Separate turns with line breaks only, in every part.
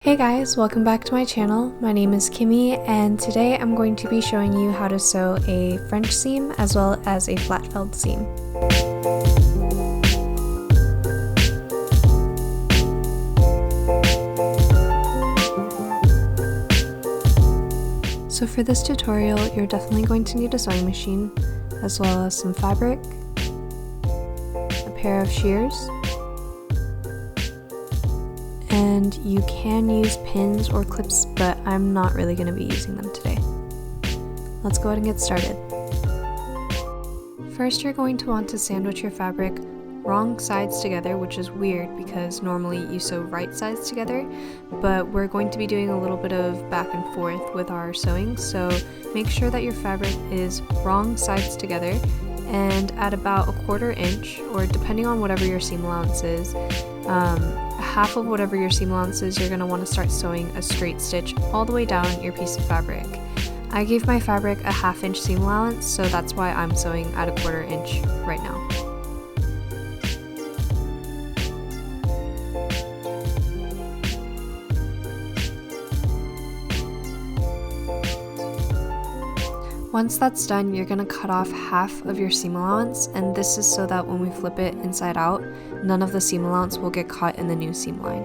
Hey guys, welcome back to my channel. My name is Kimmy and today I'm going to be showing you how to sew a French seam as well as a flat felled seam. So for this tutorial, you're definitely going to need a sewing machine as well as some fabric, a pair of shears, and you can use pins or clips, but I'm not really going to be using them today. Let's go ahead and get started. First, you're going to want to sandwich your fabric wrong sides together, which is weird because normally you sew right sides together, but we're going to be doing a little bit of back and forth with our sewing, so make sure that your fabric is wrong sides together, and at about 1/4 inch, or depending on whatever your seam allowance is, half of whatever your seam allowance is, you're going to want to start sewing a straight stitch all the way down your piece of fabric. I gave my fabric a 1/2 inch seam allowance, so that's why I'm sewing at 1/4 inch right now. Once that's done, you're going to cut off half of your seam allowance, and this is so that when we flip it inside out, none of the seam allowance will get caught in the new seam line.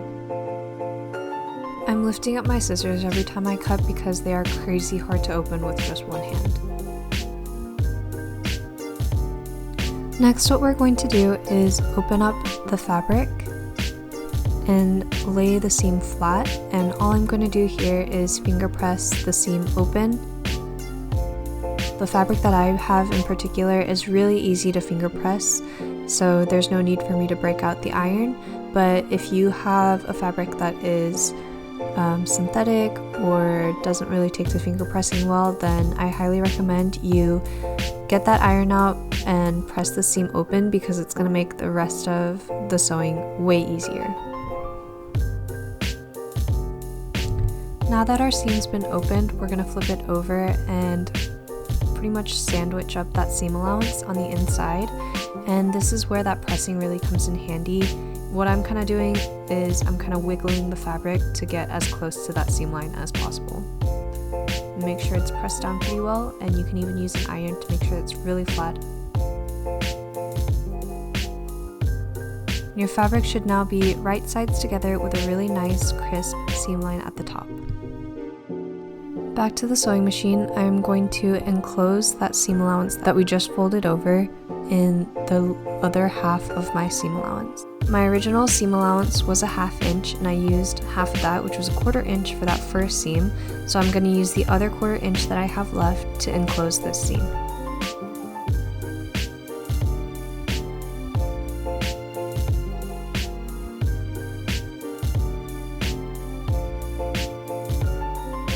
I'm lifting up my scissors every time I cut because they are crazy hard to open with just one hand. Next, what we're going to do is open up the fabric and lay the seam flat, and all I'm going to do here is finger press the seam open. The fabric that I have in particular is really easy to finger press, so there's no need for me to break out the iron, but if you have a fabric that is synthetic or doesn't really take to finger pressing well, then I highly recommend you get that iron out and press the seam open because it's going to make the rest of the sewing way easier. Now that our seam's been opened, we're going to flip it over and pretty much sandwich up that seam allowance on the inside, and this is where that pressing really comes in handy. What I'm kind of doing is I'm kind of wiggling the fabric to get as close to that seam line as possible. Make sure it's pressed down pretty well, and you can even use an iron to make sure it's really flat. Your fabric should now be right sides together with a really nice crisp seam line at the top. Back to the sewing machine, I'm going to enclose that seam allowance that we just folded over in the other half of my seam allowance. My original seam allowance was a 1/2 inch, and I used half of that, which was 1/4 inch for that first seam, so I'm going to use the other 1/4 inch that I have left to enclose this seam.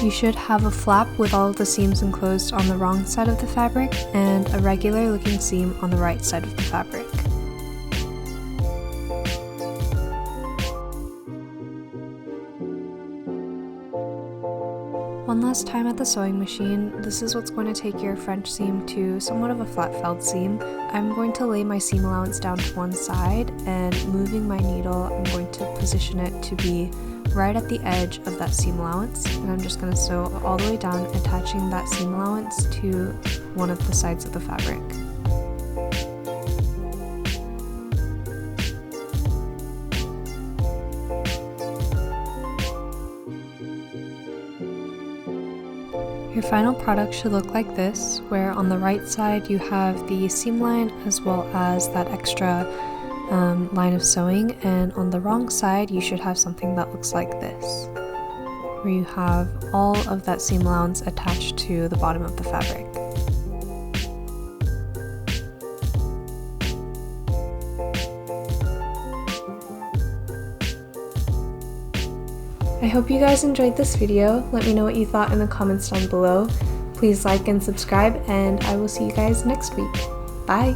You should have a flap with all of the seams enclosed on the wrong side of the fabric and a regular looking seam on the right side of the fabric. One last time at the sewing machine, this is what's going to take your French seam to somewhat of a flat felled seam. I'm going to lay my seam allowance down to one side, and moving my needle, I'm going to position it to be right at the edge of that seam allowance, and I'm just going to sew all the way down, attaching that seam allowance to one of the sides of the fabric. Your final product should look like this, where on the right side you have the seam line as well as that extra line of sewing, and on the wrong side you should have something that looks like this, where you have all of that seam allowance attached to the bottom of the fabric. I hope you guys enjoyed this video. Let me know what you thought in the comments down below. Please like and subscribe, and I will see you guys next week. Bye!